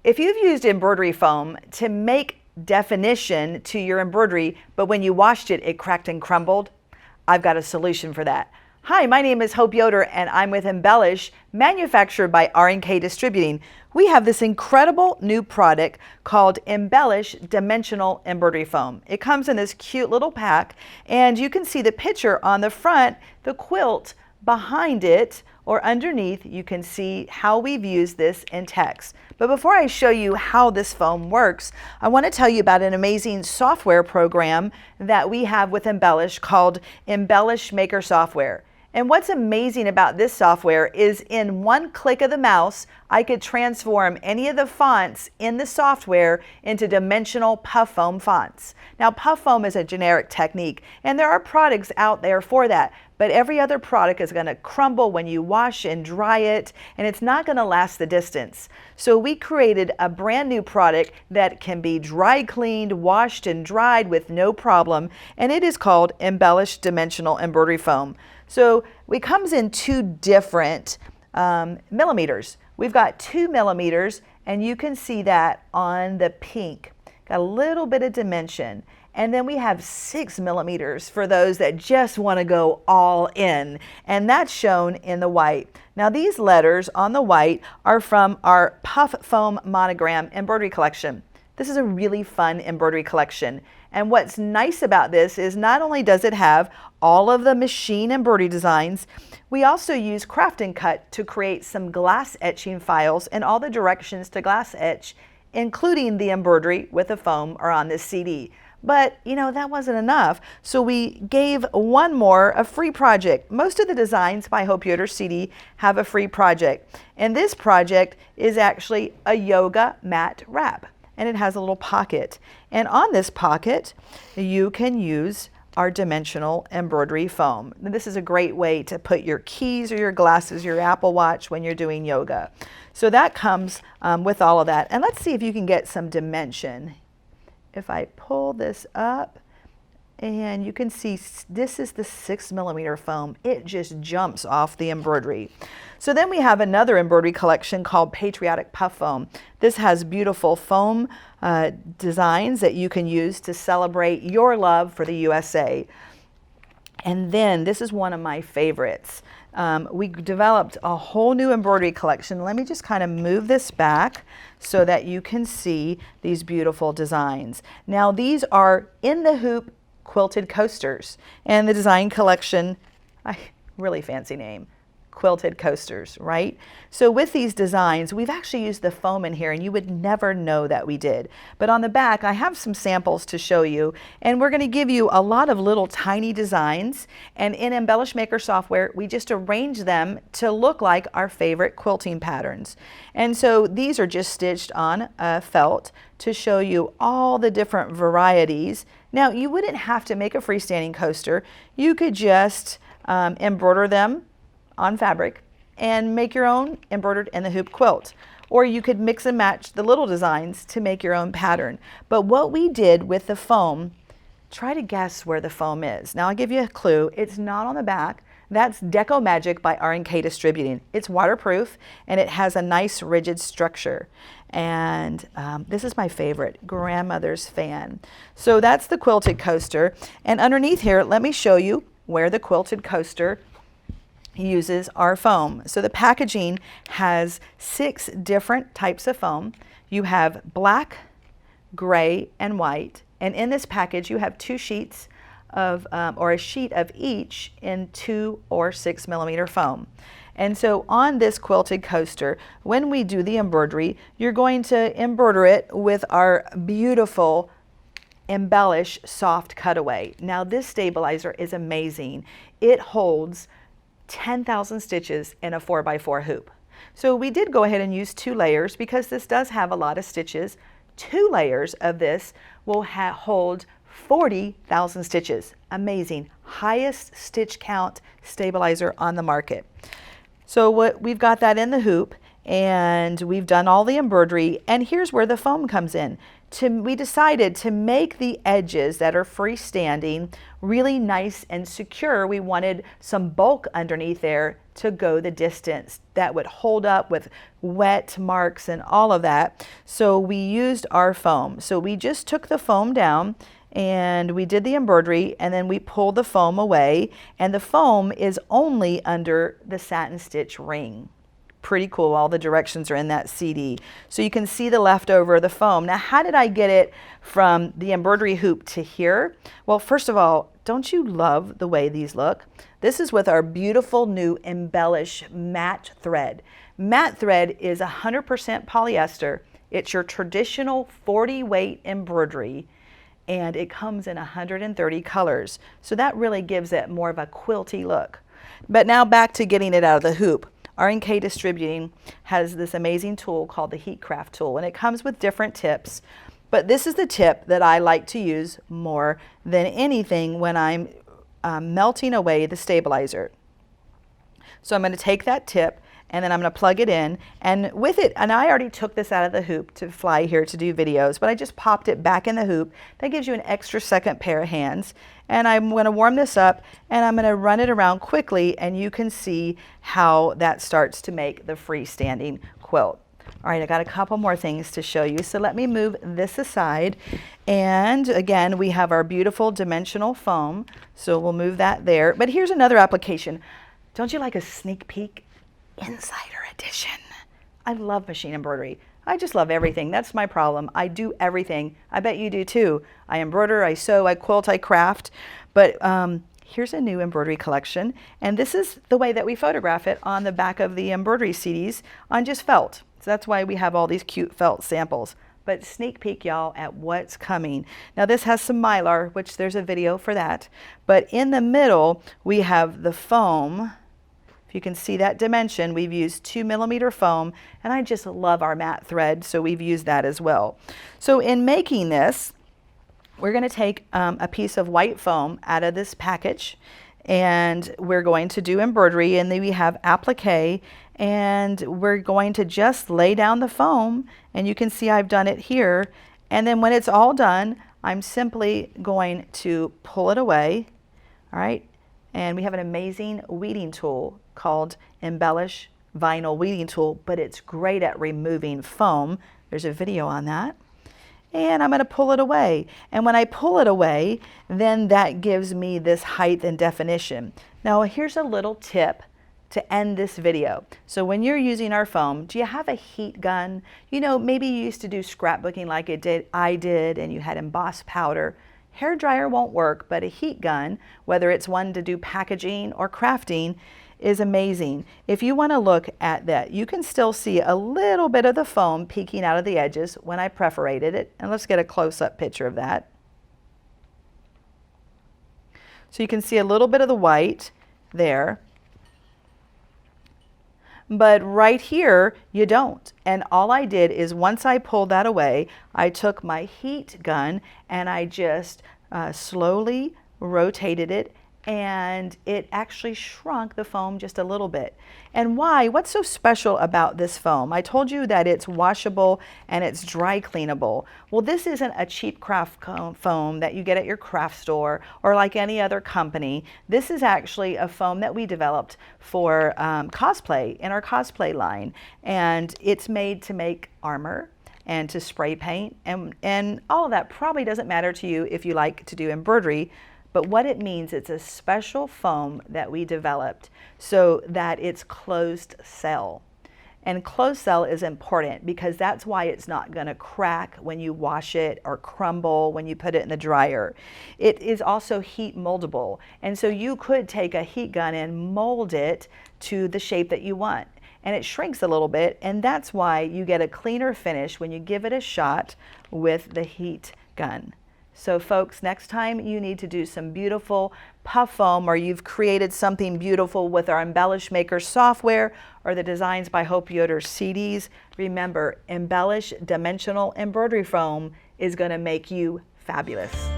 If you've used embroidery foam to make definition to your embroidery, but when you washed it, it cracked and crumbled, I've got a solution for that. Hi, my name is Hope Yoder and I'm with Embellish, manufactured by R&K Distributing. We have this incredible new product called Embellish Dimensional Embroidery Foam. It comes in this cute little pack, and you can see the picture on the front, the quilt behind it, or underneath, you can see how we've used this in text. But before I show you how this foam works, I want to tell you about an amazing software program that we have with Embellish called Embellish Maker Software. And what's amazing about this software is in one click of the mouse, I could transform any of the fonts in the software into dimensional puff foam fonts. Now, puff foam is a generic technique, and there are products out there for that, but every other product is going to crumble when you wash and dry it, and it's not going to last the distance. So we created a brand new product that can be dry cleaned, washed, and dried with no problem, and it is called Embellish Dimensional Embroidery Foam. So it comes in two different millimeters. We've got 2 millimeters, and you can see that on the pink. Got a little bit of dimension. And then we have 6 millimeters for those that just want to go all in, and that's shown in the white. Now, these letters on the white are from our Puff Foam Monogram embroidery collection. This is a really fun embroidery collection. And what's nice about this is not only does it have all of the machine embroidery designs, we also use Craft and Cut to create some glass etching files and all the directions to glass etch, including the embroidery with the foam are on this CD. But, you know, that wasn't enough, so we gave one more, a free project. Most of the designs by Hope Yoder CD have a free project. And this project is actually a yoga mat wrap, and it has a little pocket. And on this pocket, you can use our dimensional embroidery foam. And this is a great way to put your keys or your glasses, your Apple Watch when you're doing yoga. So that comes with all of that. And let's see if you can get some dimension. If I pull this up, and you can see this is the 6 millimeter foam. It just jumps off the embroidery. So then we have another embroidery collection called Patriotic Puff Foam. This has beautiful foam designs that you can use to celebrate your love for the USA. And then this is one of my favorites. We developed a whole new embroidery collection. Let me just kind of move this back so that you can see these beautiful designs. Now, these are in the hoop quilted coasters, and the design collection, really fancy name, quilted coasters, right? So with these designs, we've actually used the foam in here, and you would never know that we did. But on the back, I have some samples to show you, and we're going to give you a lot of little tiny designs, and in Embellish Maker software, we just arrange them to look like our favorite quilting patterns. And so these are just stitched on felt to show you all the different varieties. Now, you wouldn't have to make a freestanding coaster. You could just embroider them on fabric and make your own embroidered in the hoop quilt. Or you could mix and match the little designs to make your own pattern. But what we did with the foam, try to guess where the foam is. Now, I'll give you a clue. It's not on the back. That's Deco Magic by R&K Distributing. It's waterproof, and it has a nice rigid structure. And this is my favorite, grandmother's fan. So that's the quilted coaster. And underneath here, let me show you where the quilted coaster uses our foam. So the packaging has 6 different types of foam. You have black, gray, and white. And in this package, you have 2 sheets of, or a sheet of each in 2 or 6 millimeter foam. And so on this quilted coaster, when we do the embroidery, you're going to embroider it with our beautiful Embellish soft cutaway. Now, this stabilizer is amazing. It holds 10,000 stitches in a 4x4 hoop. So we did go ahead and use 2 layers because this does have a lot of stitches. 2 layers of this will hold 40,000 stitches. Amazing. Highest stitch count stabilizer on the market. So we've got that in the hoop, and we've done all the embroidery, and here's where the foam comes in. we decided to make the edges that are freestanding really nice and secure. We wanted some bulk underneath there to go the distance that would hold up with wet marks and all of that. So we used our foam. So we just took the foam down and we did the embroidery, and then we pulled the foam away, and the foam is only under the satin stitch ring. Pretty cool. All the directions are in that CD. So you can see the leftover of the foam. Now, how did I get it from the embroidery hoop to here? Well, first of all, don't you love the way these look? This is with our beautiful new Embellish matte thread. Matte thread is 100% polyester. It's your traditional 40 weight embroidery, and it comes in 130 colors. So that really gives it more of a quilty look. But now back to getting it out of the hoop. R&K Distributing has this amazing tool called the Heat Craft tool, and it comes with different tips. But this is the tip that I like to use more than anything when I'm melting away the stabilizer. So I'm going to take that tip, and then I'm going to plug it in, and with it, and I already took this out of the hoop to fly here to do videos, but I just popped it back in the hoop. That gives you an extra second pair of hands. And I'm going to warm this up, and I'm going to run it around quickly, and you can see how that starts to make the freestanding quilt. All right, I got a couple more things to show you, so let me move this aside. And again, we have our beautiful dimensional foam, so we'll move that there. But here's another application. Don't you like a sneak peek? Insider edition. I love machine embroidery. I just love everything. That's my problem. I do everything. I bet you do too. I embroider, I sew, I quilt, I craft. But here's a new embroidery collection. And this is the way that we photograph it on the back of the embroidery CDs on just felt. So that's why we have all these cute felt samples. But sneak peek, y'all, at what's coming. Now this has some mylar, which there's a video for that. But in the middle, we have the foam. If you can see that dimension, we've used 2mm foam, and I just love our matte thread, so we've used that as well. So in making this, we're going to take a piece of white foam out of this package, and we're going to do embroidery, and then we have applique, and we're going to just lay down the foam, and you can see I've done it here, and then when it's all done, I'm simply going to pull it away, all right? And we have an amazing weeding tool called Embellish Vinyl Weeding Tool, but it's great at removing foam. There's a video on that. And I'm going to pull it away. And when I pull it away, then that gives me this height and definition. Now here's a little tip to end this video. So when you're using our foam, do you have a heat gun? You know, maybe you used to do scrapbooking like I did, and you had embossed powder. Hair dryer won't work, but a heat gun, whether it's one to do packaging or crafting, is amazing. If you want to look at that, you can still see a little bit of the foam peeking out of the edges when I perforated it. And let's get a close-up picture of that. So you can see a little bit of the white there. But right here, you don't. And all I did is once I pulled that away, I took my heat gun and I just slowly rotated it, and it actually shrunk the foam just a little bit. And why? What's so special about this foam? I told you that it's washable and it's dry cleanable. Well, this isn't a cheap craft foam that you get at your craft store or like any other company. This is actually a foam that we developed for cosplay in our cosplay line. And it's made to make armor and to spray paint. And all of that probably doesn't matter to you if you like to do embroidery. But what it means, it's a special foam that we developed so that it's closed cell. And closed cell is important because that's why it's not going to crack when you wash it or crumble when you put it in the dryer. It is also heat moldable. And so you could take a heat gun and mold it to the shape that you want. And it shrinks a little bit, and that's why you get a cleaner finish when you give it a shot with the heat gun. So folks, next time you need to do some beautiful puff foam, or you've created something beautiful with our Embellish Maker software or the Designs by Hope Yoder CDs, remember, Embellish Dimensional Embroidery Foam is going to make you fabulous.